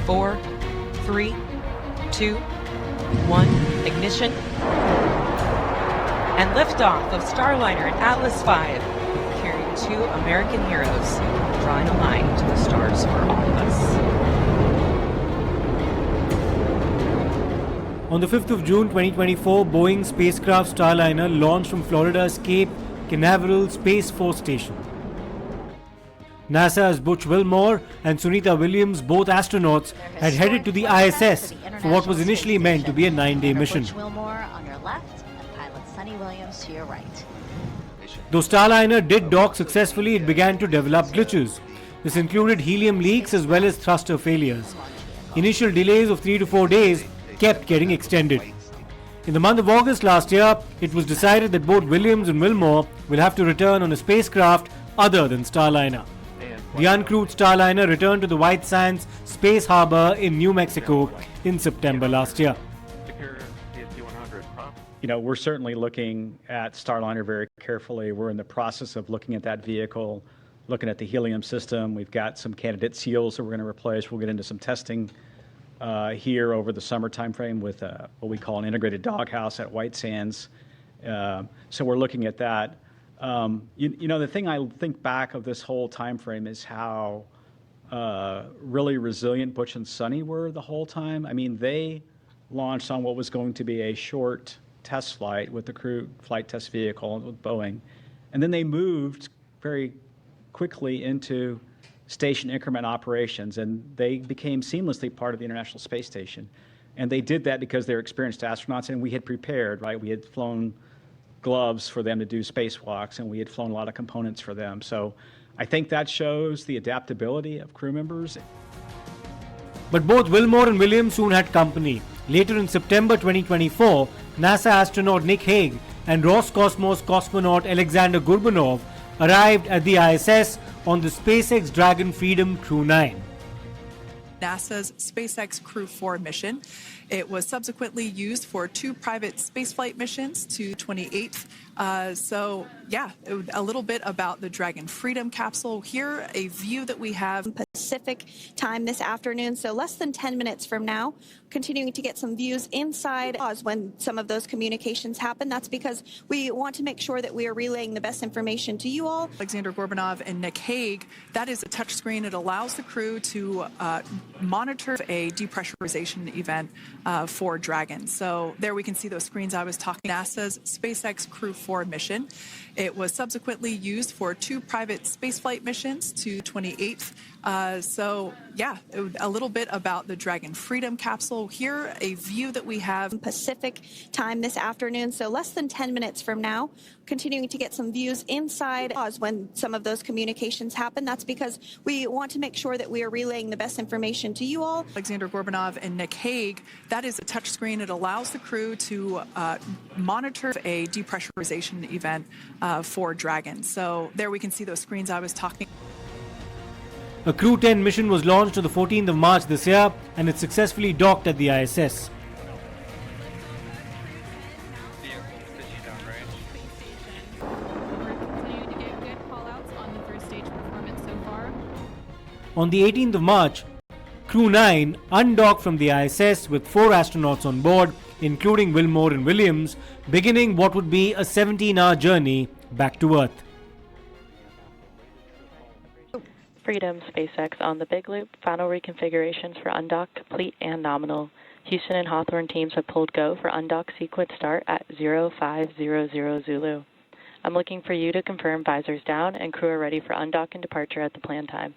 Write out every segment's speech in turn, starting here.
4, 3, 2, 1, ignition. And liftoff of Starliner and Atlas V, carrying 2 American heroes, drawing a line to the stars for all of us. On the 5th of June 2024, Boeing Spacecraft Starliner launched from Florida's Cape Canaveral Space Force Station. NASA's Butch Wilmore and Sunita Williams, both astronauts, had headed to the ISS for what was initially meant to be a 9-day mission. Butch Wilmore on your left and pilot Sunny Williams to your right. Though Starliner did dock successfully, it began to develop glitches. This included helium leaks as well as thruster failures. Initial delays of 3 to 4 days kept getting extended. In the month of August last year, it was decided that both Williams and Wilmore will have to return on a spacecraft other than Starliner. The uncrewed Starliner returned to the White Sands Space Harbor in New Mexico in September last year. You know, we're certainly looking at Starliner very carefully. We're in the process of looking at that vehicle, looking at the helium system. We've got some candidate seals that we're going to replace. We'll get into some testing here over the summer timeframe with what we call an integrated doghouse at White Sands. So we're looking at that. You know, the thing I think back of this whole time frame is how really resilient Butch and Sunny were the whole time. I mean, they launched on what was going to be a short test flight with the crew flight test vehicle with Boeing, and then they moved very quickly into station increment operations, and they became seamlessly part of the International Space Station. And they did that because they're experienced astronauts, and we had prepared, right? We had flown gloves for them to do spacewalks, and we had flown a lot of components for them. So I think that shows the adaptability of crew members. But both Wilmore and Williams soon had company. Later in September 2024, NASA astronaut Nick Hague and Roscosmos cosmonaut Alexander Gurbanov arrived at the ISS on the SpaceX Dragon Freedom Crew 9. NASA's SpaceX Crew 4 mission. It was subsequently used for 2 private spaceflight missions to 28th. So, yeah, a little bit about the Dragon Freedom capsule. Here, a view that we have. Pacific time this afternoon, so less than 10 minutes from now. Continuing to get some views inside when some of those communications happen. That's because we want to make sure that we are relaying the best information to you all. Alexander Gurbanov and Nick Hague, that is a touchscreen. It allows the crew to monitor a depressurization event for Dragon. So there we can see those screens I was talking. NASA's SpaceX Crew 4 mission. It was subsequently used for 2 private spaceflight missions to 28th. So, yeah, a little bit about the Dragon Freedom capsule. Here, a view that we have. Pacific time this afternoon, so less than 10 minutes from now. Continuing to get some views inside when some of those communications happen. That's because we want to make sure that we are relaying the best information to you all. Alexander Gurbanov and Nick Hague, that is a touchscreen. It allows the crew to monitor a depressurization event for Dragon. So there we can see those screens I was talking. A Crew 10 mission was launched on the 14th of March this year, and it successfully docked at the ISS. On the 18th of March, Crew 9 undocked from the ISS with 4 astronauts on board, including Wilmore and Williams, beginning what would be a 17-hour journey back to Earth. Freedom SpaceX on the Big Loop. Final reconfigurations for undock complete and nominal. Houston and Hawthorne teams have pulled go for undock sequence start at 0500 Zulu. I'm looking for you to confirm visors down and crew are ready for undock and departure at the planned time.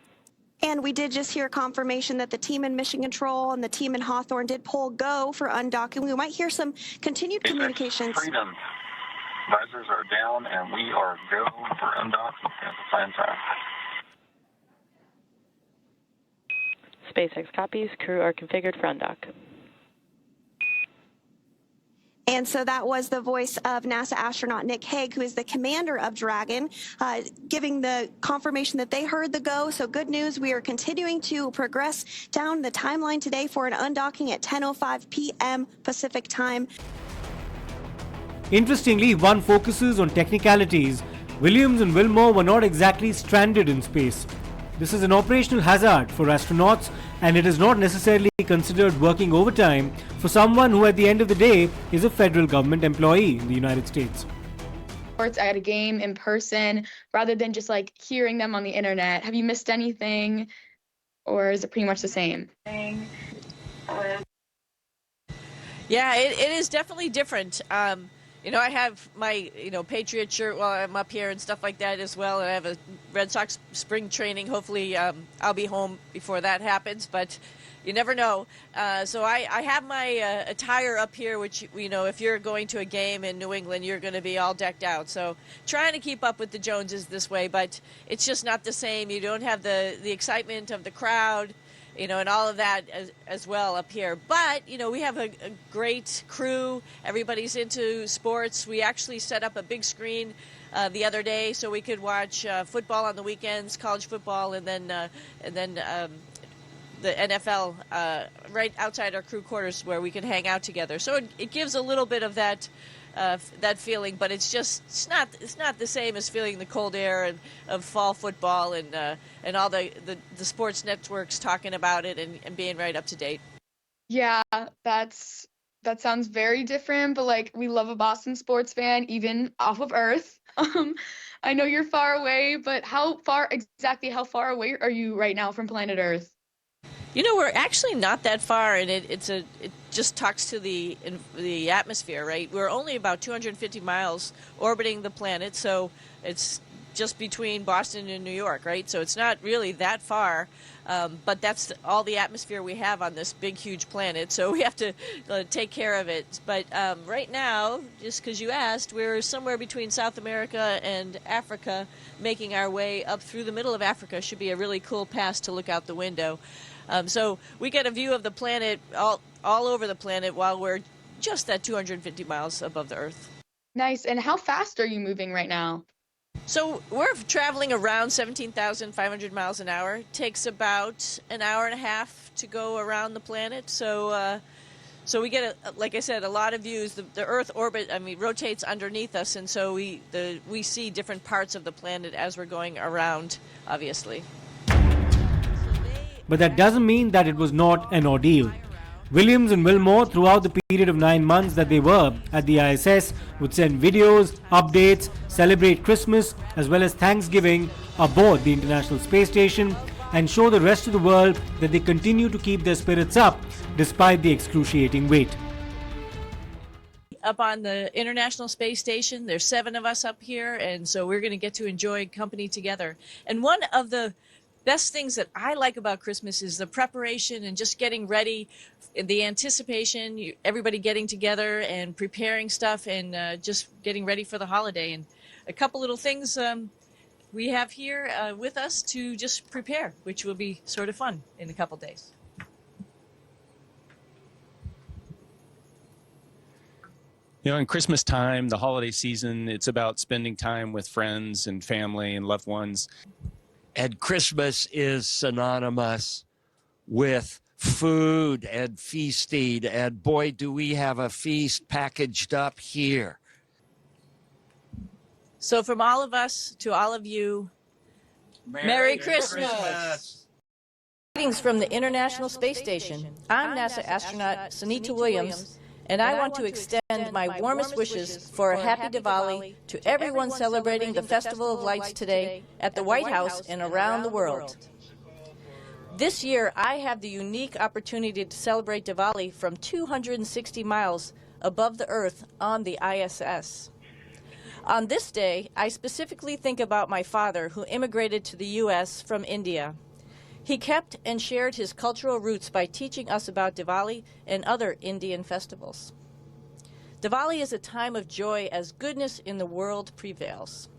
And we did just hear confirmation that the team in Mission Control and the team in Hawthorne did pull go for undocking. We might hear some continued communications. Freedom. Visors are down and we are go for undock at the planned time. SpaceX copies. Crew are configured for undock. And so that was the voice of NASA astronaut Nick Hague, who is the commander of Dragon, giving the confirmation that they heard the go. So good news, we are continuing to progress down the timeline today for an undocking at 10:05 p.m. Pacific time. Interestingly, if one focuses on technicalities, Williams and Wilmore were not exactly stranded in space. This is an operational hazard for astronauts, and it is not necessarily considered working overtime for someone who at the end of the day is a federal government employee in the United States. Sports at a game in person rather than just like hearing them on the internet. Have you missed anything, or is it pretty much the same? Yeah, it is definitely different. I have my, Patriot shirt while I'm up here and stuff like that as well. And I have a Red Sox spring training. Hopefully I'll be home before that happens, but you never know. So I have my attire up here, which, if you're going to a game in New England, you're going to be all decked out. So trying to keep up with the Joneses this way, but it's just not the same. You don't have the excitement of the crowd, and all of that as well up here. But, we have a great crew. Everybody's into sports. We actually set up a big screen the other day so we could watch football on the weekends, college football, and then the NFL right outside our crew quarters where we can hang out together. So it gives a little bit of that feeling, but it's not the same as feeling the cold air of fall football and all the sports networks talking about it and being right up to date. Yeah, that sounds very different, but like we love a Boston sports fan even off of Earth. I know you're far away, but how far away are you right now from planet Earth? We're actually not that far, and it just talks to the atmosphere, right? We're only about 250 miles orbiting the planet, so it's just between Boston and New York, right? So it's not really that far, but that's all the atmosphere we have on this big, huge planet, so we have to take care of it. But right now, just because you asked, we're somewhere between South America and Africa, making our way up through the middle of Africa. Should be a really cool pass to look out the window. So we get a view of the planet all over the planet while we're just at 250 miles above the Earth. Nice. And how fast are you moving right now? So we're traveling around 17,500 miles an hour. It takes about an hour and a half to go around the planet. So we get, like I said, a lot of views. The Earth orbit, rotates underneath us, and so we see different parts of the planet as we're going around, obviously. But that doesn't mean that it was not an ordeal. Williams and Wilmore, throughout the period of 9 months that they were at the ISS, would send videos, updates, celebrate Christmas as well as Thanksgiving aboard the International Space Station and show the rest of the world that they continue to keep their spirits up despite the excruciating wait. Up on the International Space Station, there's 7 of us up here, and so we're going to get to enjoy company together. And one of the best things that I like about Christmas is the preparation and just getting ready, the anticipation, everybody getting together and preparing stuff and just getting ready for the holiday. And a couple little things we have here with us to just prepare, which will be sort of fun in a couple days. In Christmas time, the holiday season, it's about spending time with friends and family and loved ones. And Christmas is synonymous with food and feasting. And boy, do we have a feast packaged up here. So from all of us to all of you, Merry Christmas! Greetings from the International Space Station. I'm NASA astronaut Sunita Williams, and I want to extend my warmest wishes for a happy Diwali to everyone celebrating the Festival of Lights today at the White House and around the world. This year, I have the unique opportunity to celebrate Diwali from 260 miles above the Earth on the ISS. On this day, I specifically think about my father, who immigrated to the U.S. from India. He kept and shared his cultural roots by teaching us about Diwali and other Indian festivals. Diwali is a time of joy as goodness in the world prevails.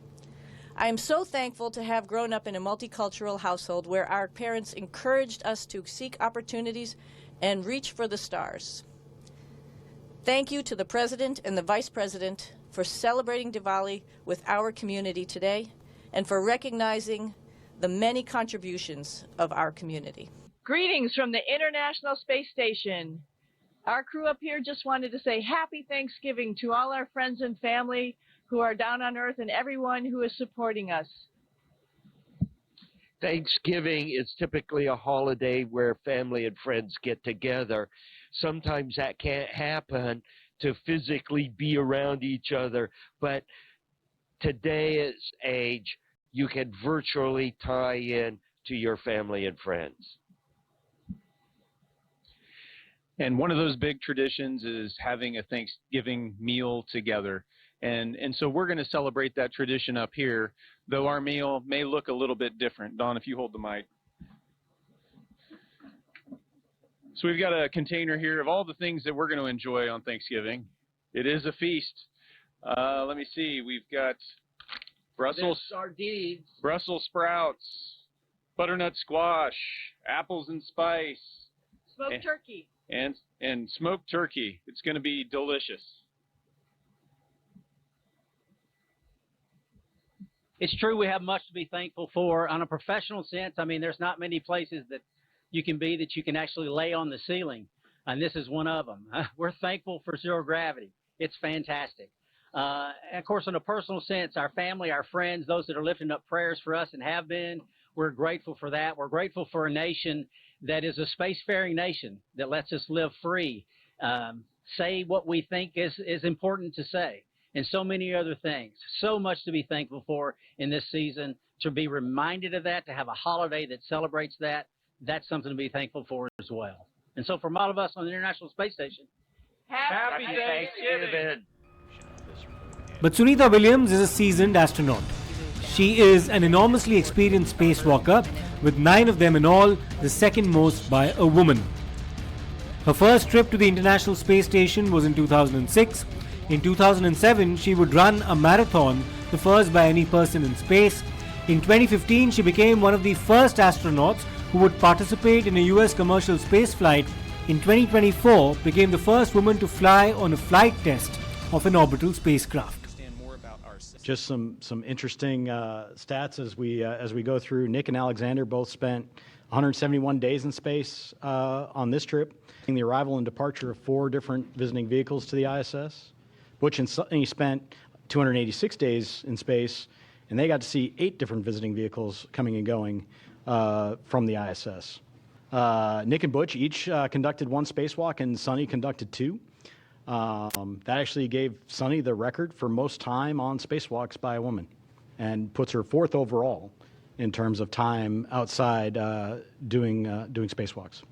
I am so thankful to have grown up in a multicultural household where our parents encouraged us to seek opportunities and reach for the stars. Thank you to the President and the Vice President for celebrating Diwali with our community today and for recognizing the many contributions of our community. Greetings from the International Space Station. Our crew up here just wanted to say Happy Thanksgiving to all our friends and family who are down on Earth and everyone who is supporting us. Thanksgiving is typically a holiday where family and friends get together. Sometimes that can't happen to physically be around each other, but today's age, you can virtually tie in to your family and friends. And one of those big traditions is having a Thanksgiving meal together. And so we're going to celebrate that tradition up here, though our meal may look a little bit different. Don, if you hold the mic. So we've got a container here of all the things that we're going to enjoy on Thanksgiving. It is a feast. Let me see. We've got Brussels sardines, Brussels sprouts, butternut squash, apples and spice, Smoked turkey. and smoked turkey. It's going to be delicious. It's true we have much to be thankful for. On a professional sense, I mean, there's not many places that you can be that you can actually lay on the ceiling, and this is one of them. We're thankful for zero gravity. It's fantastic. And of course, in a personal sense, our family, our friends, those that are lifting up prayers for us and have been, we're grateful for that. We're grateful for a nation that is a spacefaring nation that lets us live free, say what we think is important to say, and so many other things. So much to be thankful for in this season, to be reminded of that, to have a holiday that celebrates that, that's something to be thankful for as well. And so from all of us on the International Space Station, Happy Thanksgiving! But Sunita Williams is a seasoned astronaut. She is an enormously experienced spacewalker, with 9 of them in all, the second most by a woman. Her first trip to the International Space Station was in 2006. In 2007, she would run a marathon, the first by any person in space. In 2015, she became one of the first astronauts who would participate in a US commercial spaceflight. In 2024, became the first woman to fly on a flight test of an orbital spacecraft. Just some interesting stats as we go through. Nick and Alexander both spent 171 days in space on this trip, the arrival and departure of 4 different visiting vehicles to the ISS. Butch and Sunny spent 286 days in space, and they got to see 8 different visiting vehicles coming and going from the ISS. Nick and Butch each conducted 1 spacewalk, and Sunny conducted 2. That actually gave Sunny the record for most time on spacewalks by a woman, and puts her 4th overall in terms of time outside doing spacewalks.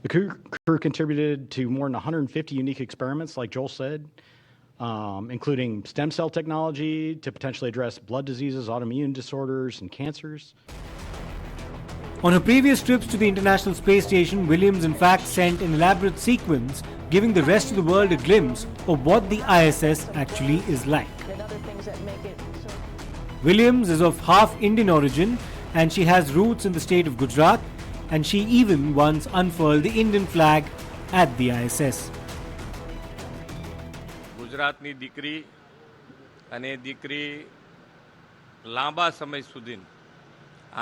The crew contributed to more than 150 unique experiments, like Joel said, including stem cell technology to potentially address blood diseases, autoimmune disorders, and cancers. On her previous trips to the International Space Station, Williams in fact sent an elaborate sequence giving the rest of the world a glimpse of what the ISS actually is like. Williams is of half Indian origin, and she has roots in the state of Gujarat, and she even once unfurled the Indian flag at the ISS. ગુજરાતની દીકરી અને દીકરી લાંબા સમય સુધી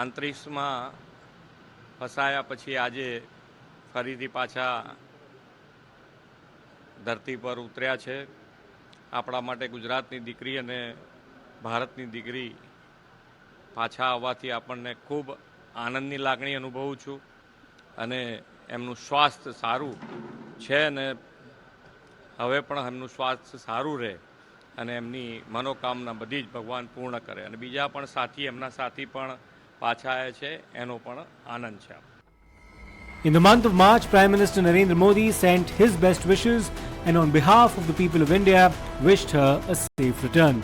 અંતરિક્ષમાં ફસાયા પછી આજે ફરીથી પાછા ધરતી પર ઉતર્યા છે. આપણા માટે ગુજરાતની દીકરી અને ભારતની દીકરી પાછા આવવાથી આપણને ખૂબ આનંદની લાગણી અનુભવું છું અને એમનું સ્વાસ્થ્ય સારું છે અને હવે પણ એમનું સ્વાસ્થ્ય સારું રહે અને એમની મનોકામના બધી જ ભગવાન પૂર્ણ કરે અને બીજા પણ સાથી એમના સાથી પણ પાછા આવ્યા છે એનો પણ આનંદ છે. In the month of March, Prime Minister Narendra Modi sent his best wishes and on behalf of the people of India wished her a safe return.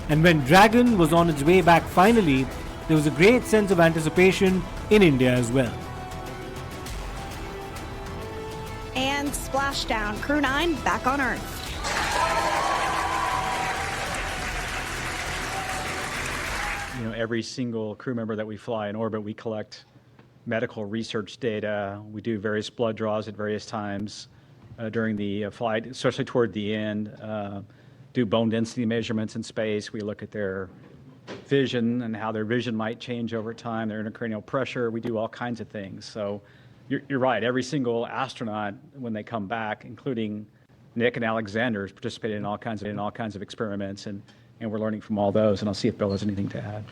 And when Dragon was on its way back finally, there was a great sense of anticipation in India as well. And Splashdown, Crew 9 back on Earth. You know, every single crew member that we fly in orbit, we collect medical research data. We do various blood draws at various times during the flight, especially toward the end. Do bone density measurements in space. We look at their vision and how their vision might change over time, their intracranial pressure. We do all kinds of things. So you're right. Every single astronaut, when they come back, including Nick and Alexander, has participated in all kinds of experiments, and we're learning from all those. And I'll see if Bill has anything to add.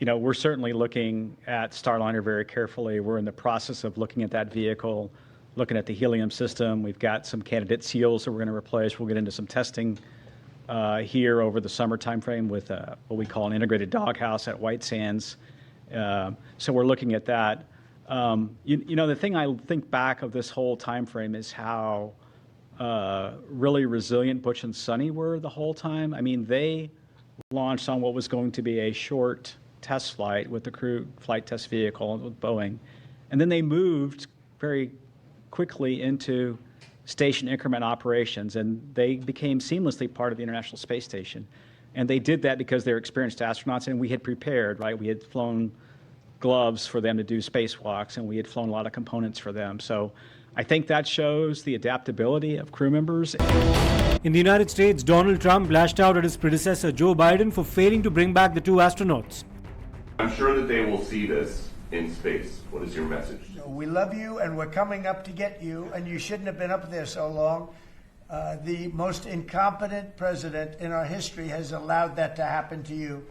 we're certainly looking at Starliner very carefully. We're in the process of looking at that vehicle, looking at the helium system. We've got some candidate seals that we're going to replace. We'll get into some testing here over the summer timeframe with what we call an integrated doghouse at White Sands. So we're looking at that. The thing I think back of this whole timeframe is how really resilient Butch and Sunny were the whole time. I mean, they launched on what was going to be a short test flight with the crew flight test vehicle with Boeing. And then they moved very quickly into station increment operations, and they became seamlessly part of the International Space Station. And they did that because they're experienced astronauts, and we had prepared, right? We had flown gloves for them to do spacewalks, and we had flown a lot of components for them. So I think that shows the adaptability of crew members. In the United States, Donald Trump lashed out at his predecessor Joe Biden for failing to bring back the two astronauts. I'm sure that they will see this in space. What is your message? We love you, and we're coming up to get you, and you shouldn't have been up there so long. The most incompetent president in our history has allowed that to happen to you,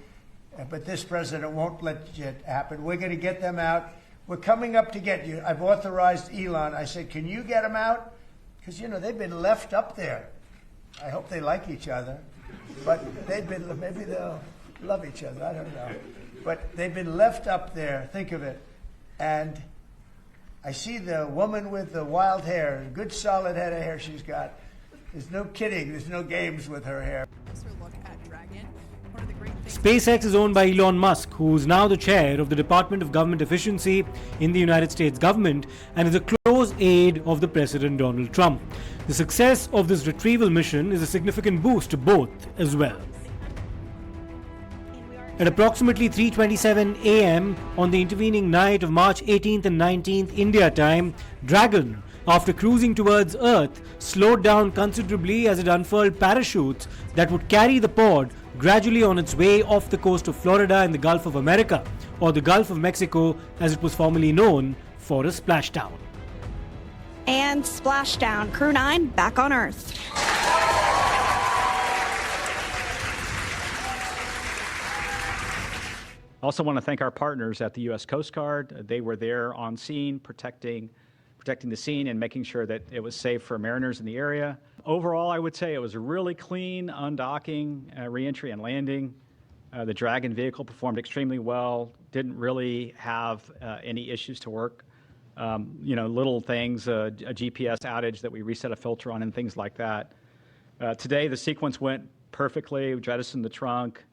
but this president won't let it happen. We're going to get them out. We're coming up to get you. I've authorized Elon. I said, can you get them out? Because, they've been left up there. I hope they like each other, but maybe they'll love each other. I don't know. But they've been left up there. Think of it. And I see the woman with the wild hair, a good solid head of hair she's got. There's no kidding. There's no games with her hair. SpaceX is owned by Elon Musk, who is now the chair of the Department of Government Efficiency in the United States government and is a close aide of the President Donald Trump. The success of this retrieval mission is a significant boost to both as well. At approximately 3:27 a.m. on the intervening night of March 18th and 19th India time, Dragon, after cruising towards Earth, slowed down considerably as it unfurled parachutes that would carry the pod gradually on its way off the coast of Florida in the Gulf of America, or the Gulf of Mexico as it was formerly known, for a splashdown. And Splashdown, Crew 9 back on Earth. I also want to thank our partners at the U.S. Coast Guard. They were there on scene, protecting the scene and making sure that it was safe for mariners in the area. Overall, I would say it was a really clean undocking, reentry, and landing. The Dragon vehicle performed extremely well, didn't really have any issues to work. Little things, a GPS outage that we reset a filter on and things like that. Today, the sequence went perfectly. We jettisoned the trunk,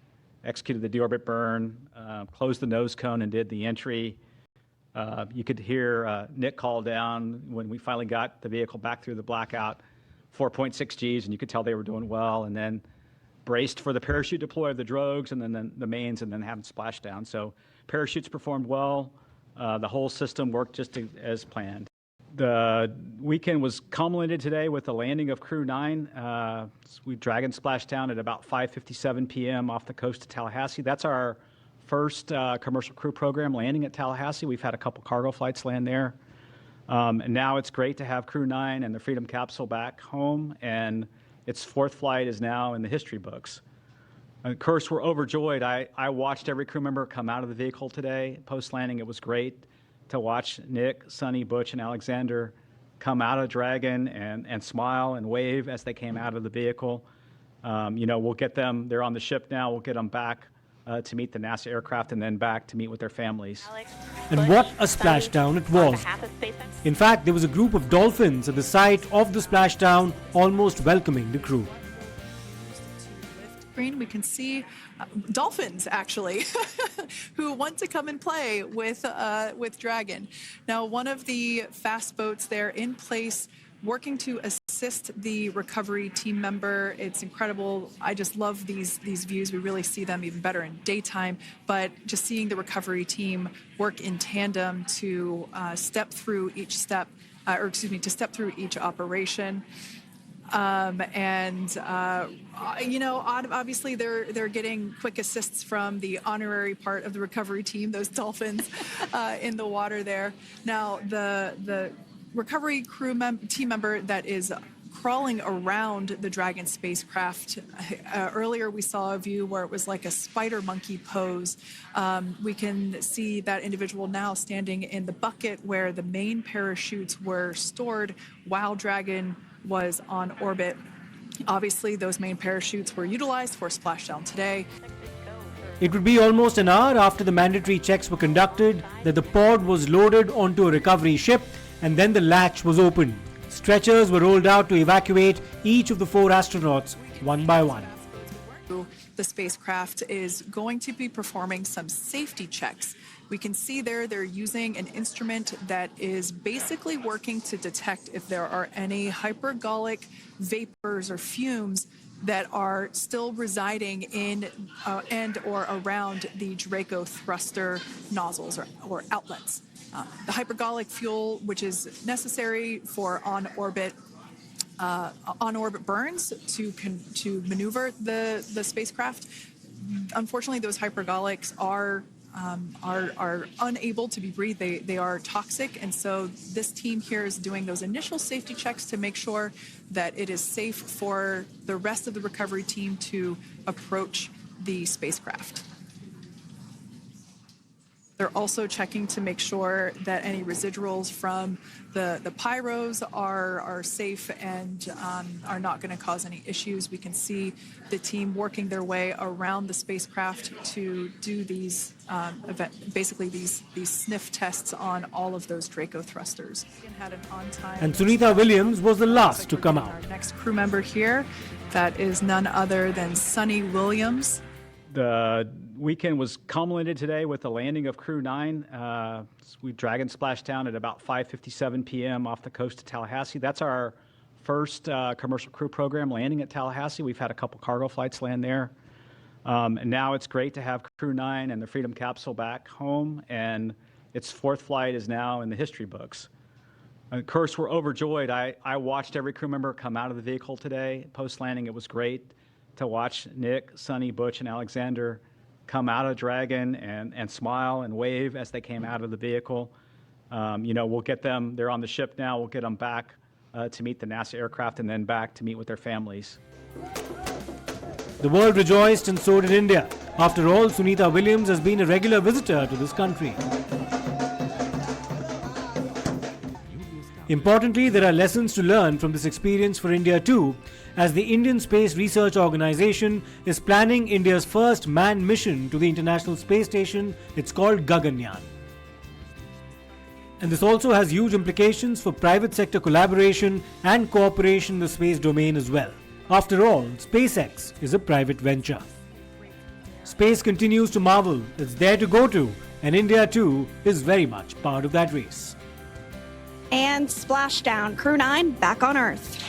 executed the deorbit burn, closed the nose cone, and did the entry. You could hear Nick call down when we finally got the vehicle back through the blackout, 4.6 Gs, and you could tell they were doing well, and then braced for the parachute deploy of the drogues and then the mains, and then having splashdown. So parachutes performed well. The whole system worked just as planned. The weekend was culminated today with the landing of Crew 9. We Dragon splashed down at about 5:57 p.m. off the coast of Tallahassee. That's our first commercial crew program landing at Tallahassee. We've had a couple cargo flights land there. And now it's great to have Crew 9 and the Freedom Capsule back home, and its fourth flight is now in the history books. Of course, we're overjoyed. I watched every crew member come out of the vehicle today. Post-landing, it was great to watch Nick, Sunny, Butch, and Alexander come out of Dragon and smile and wave as they came out of the vehicle. We'll get them, they're on the ship now, we'll get them back to meet the NASA aircraft and then back to meet with their families. And what a splashdown it was. In fact, there was a group of dolphins at the site of the splashdown almost welcoming the crew. Screen, we can see dolphins actually who want to come and play with Dragon. Now, one of the fast boats there in place, working to assist the recovery team member. It's incredible. I just love these views. We really see them even better in daytime, but just seeing the recovery team work in tandem to step through each step, to step through each operation. Obviously they're getting quick assists from the honorary part of the recovery team, those dolphins in the water there. Now, the recovery team member that is crawling around the Dragon spacecraft. Earlier we saw a view where it was like a spider monkey pose. We can see that individual now standing in the bucket where the main parachutes were stored while Dragon was on orbit. Obviously, those main parachutes were utilized for splashdown today. It would be almost an hour after the mandatory checks were conducted that the pod was loaded onto a recovery ship, and then the latch was opened. Stretchers were rolled out to evacuate each of the 4 astronauts one by one. The spacecraft is going to be performing some safety checks. We can see there they're using an instrument that is basically working to detect if there are any hypergolic vapors or fumes that are still residing in and or around the Draco thruster nozzles or outlets. The hypergolic fuel, which is necessary for on-orbit burns to maneuver the spacecraft. Unfortunately, those hypergolics are unable to be breathed. They are toxic, and so this team here is doing those initial safety checks to make sure that it is safe for the rest of the recovery team to approach the spacecraft. They're also checking to make sure that any residuals from the pyros are safe and are not going to cause any issues. We can see the team working their way around the spacecraft to do these basically these sniff tests on all of those Draco thrusters. And Sunita Williams was the last to come out. Our next crew member here, that is none other than Sunny Williams. The weekend was culminated today with the landing of Crew 9. We Dragon splashed down at about 5:57 p.m. off the coast of Tallahassee. That's our first commercial crew program landing at Tallahassee. We've had a couple cargo flights land there. And now it's great to have Crew 9 and the Freedom Capsule back home, and its 4th flight is now in the history books. Of course, we're overjoyed. I watched every crew member come out of the vehicle today. Post-landing, it was great to watch Nick, Sunny, Butch, and Alexander come out of Dragon and smile and wave as they came out of the vehicle. We'll get them, they're on the ship now, we'll get them back to meet the NASA aircraft and then back to meet with their families. The world rejoiced and so did India. After all, Sunita Williams has been a regular visitor to this country. Importantly, there are lessons to learn from this experience for India too, as the Indian Space Research Organisation is planning India's first manned mission to the International Space Station. It's called Gaganyaan. And this also has huge implications for private sector collaboration and cooperation in the space domain as well. After all, SpaceX is a private venture. Space continues to marvel, it's there to go to, and India too is very much part of that race. And Splashdown, Crew 9 back on Earth.